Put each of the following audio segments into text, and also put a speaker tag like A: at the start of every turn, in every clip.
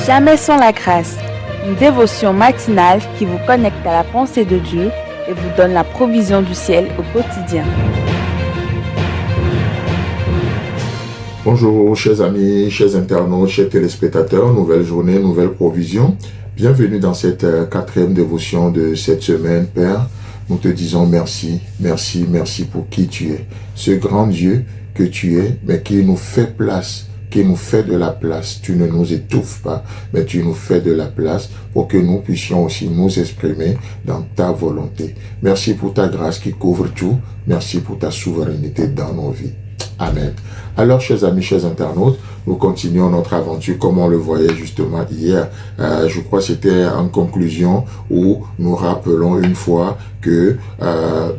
A: Jamais sans la grâce, une dévotion matinale qui vous connecte à la pensée de Dieu et vous donne la provision du ciel au quotidien.
B: Bonjour chers amis, chers internautes, chers téléspectateurs, nouvelle journée, nouvelle provision. Bienvenue dans cette quatrième dévotion de cette semaine, Père. Nous te disons merci, merci, merci pour qui tu es. Ce grand Dieu que tu es, mais qui nous fait place, qui nous fait de la place. Tu ne nous étouffes pas, mais tu nous fais de la place pour que nous puissions aussi nous exprimer dans ta volonté. Merci pour ta grâce qui couvre tout. Merci pour ta souveraineté dans nos vies. Amen. Alors, chers amis, chers internautes, nous continuons notre aventure comme on le voyait justement hier. Je crois que c'était en conclusion où nous rappelons une fois que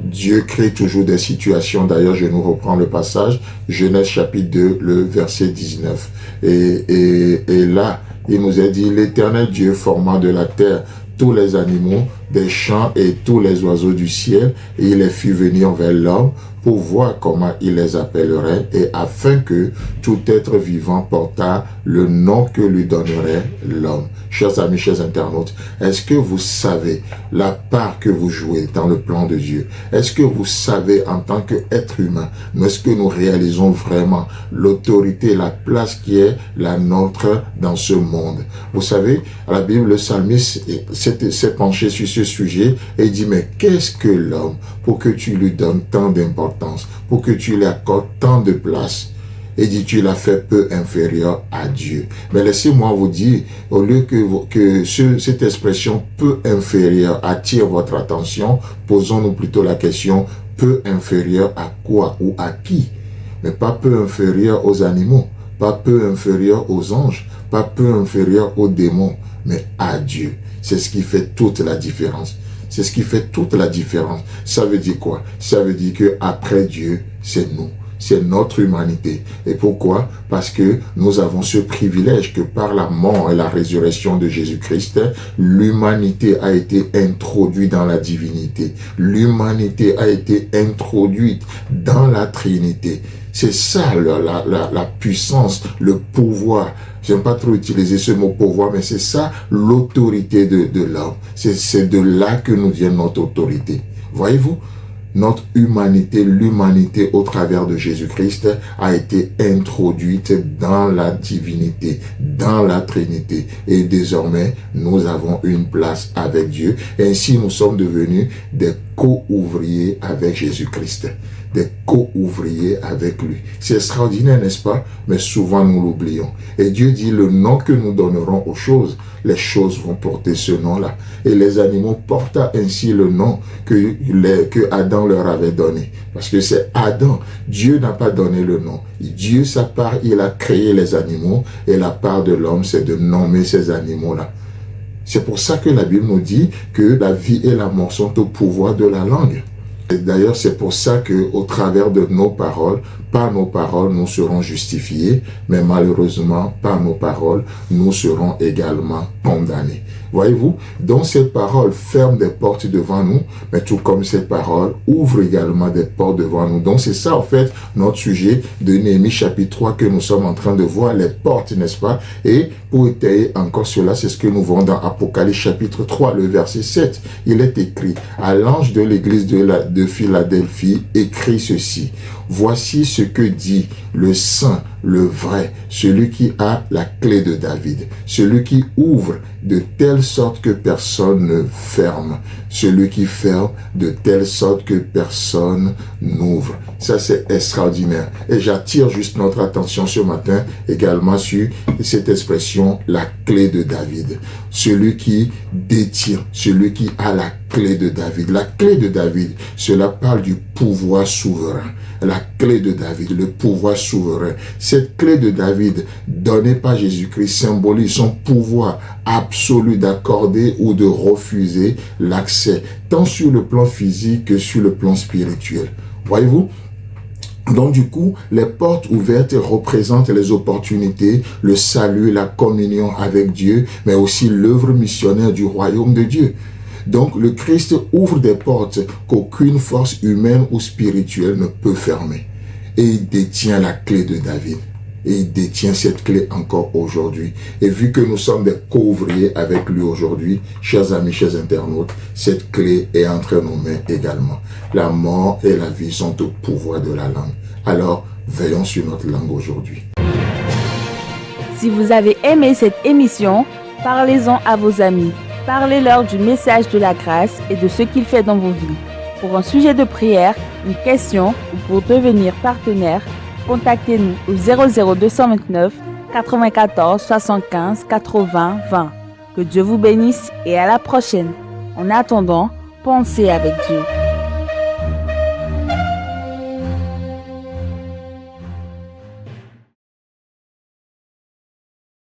B: Dieu crée toujours des situations. D'ailleurs, je nous reprends le passage, Genèse chapitre 2, le verset 19. Et là, il nous a dit, l'Éternel Dieu forma de la terre tous les animaux des champs et tous les oiseaux du ciel, et il les fit venir vers l'homme pour voir comment il les appellerait, et afin que tout être vivant portât le nom que lui donnerait l'homme. Chers amis, chers internautes, est-ce que vous savez la part que vous jouez dans le plan de Dieu? Est-ce que vous savez en tant qu'être humain, est-ce que nous réalisons vraiment l'autorité, la place qui est la nôtre dans ce monde? Vous savez, à la Bible, le psalmiste s'est penché sur ce sujet et il dit, mais qu'est-ce que l'homme pour que tu lui donnes tant d'importance, pour que tu lui accordes tant de place? Et dit, tu l'as fait peu inférieur à Dieu. Mais laissez-moi vous dire, au lieu que cette expression peu inférieur attire votre attention, posons-nous plutôt la question, peu inférieur à quoi ou à qui? Mais pas peu inférieur aux animaux, pas peu inférieur aux anges, pas peu inférieur aux démons, mais à Dieu. C'est ce qui fait toute la différence. C'est ce qui fait toute la différence. Ça veut dire quoi? Ça veut dire que après Dieu, c'est nous. C'est notre humanité. Et pourquoi? Parce que nous avons ce privilège que par la mort et la résurrection de Jésus-Christ, l'humanité a été introduite dans la divinité. L'humanité a été introduite dans la Trinité. C'est ça la puissance, le pouvoir. J'aime pas trop utiliser ce mot pouvoir, mais c'est ça l'autorité de l'homme. C'est de là que nous vient notre autorité. Voyez-vous? Notre humanité, l'humanité au travers de Jésus-Christ a été introduite dans la divinité, dans la Trinité. Et désormais, nous avons une place avec Dieu. Ainsi, nous sommes devenus des co-ouvriers avec Jésus-Christ. Des co-ouvriers avec lui. C'est extraordinaire, n'est-ce pas? Mais souvent nous l'oublions. Et Dieu dit, le nom que nous donnerons aux choses, les choses vont porter ce nom-là. Et les animaux portent ainsi le nom que Adam leur avait donné. Parce que c'est Adam. Dieu n'a pas donné le nom. Dieu, sa part, il a créé les animaux. Et la part de l'homme, c'est de nommer ces animaux-là. C'est pour ça que la Bible nous dit que la vie et la mort sont au pouvoir de la langue. Et d'ailleurs, c'est pour ça que, au travers de nos paroles, par nos paroles, nous serons justifiés, mais malheureusement, par nos paroles, nous serons également condamnés. Voyez-vous? Donc, ces paroles ferment des portes devant nous, mais tout comme ces paroles ouvrent également des portes devant nous. Donc, c'est ça, en fait, notre sujet de Néhémie chapitre 3 que nous sommes en train de voir, les portes, n'est-ce pas? Et pour étayer encore cela, c'est ce que nous voyons dans Apocalypse chapitre 3, le verset 7. Il est écrit, à l'ange de l'église de Philadelphie, écrit ceci. Voici ce que dit le saint, le vrai, celui qui a la clé de David, celui qui ouvre de telle sorte que personne ne ferme, celui qui ferme de telle sorte que personne n'ouvre. Ça, c'est extraordinaire. Et j'attire juste notre attention ce matin également sur cette expression, la clé de David. Celui qui détient, celui qui a la clé de David. La clé de David, cela parle du pouvoir souverain. La clé de David, le pouvoir souverain. Cette clé de David, donnée par Jésus-Christ, symbolise son pouvoir absolu d'accorder ou de refuser l'accès, tant sur le plan physique que sur le plan spirituel. Voyez-vous? Donc du coup, les portes ouvertes représentent les opportunités, le salut, la communion avec Dieu, mais aussi l'œuvre missionnaire du royaume de Dieu. Donc le Christ ouvre des portes qu'aucune force humaine ou spirituelle ne peut fermer. Et il détient la clé de David. Et il détient cette clé encore aujourd'hui. Et vu que nous sommes des co-ouvriers avec lui aujourd'hui, chers amis, chers internautes, cette clé est entre nos mains également. La mort et la vie sont au pouvoir de la langue. Alors, veillons sur notre langue aujourd'hui.
A: Si vous avez aimé cette émission, parlez-en à vos amis. Parlez-leur du message de la grâce et de ce qu'il fait dans vos vies. Pour un sujet de prière, une question ou pour devenir partenaire, contactez-nous au 00229 94 75 80 20. Que Dieu vous bénisse et à la prochaine. En attendant, pensez avec Dieu.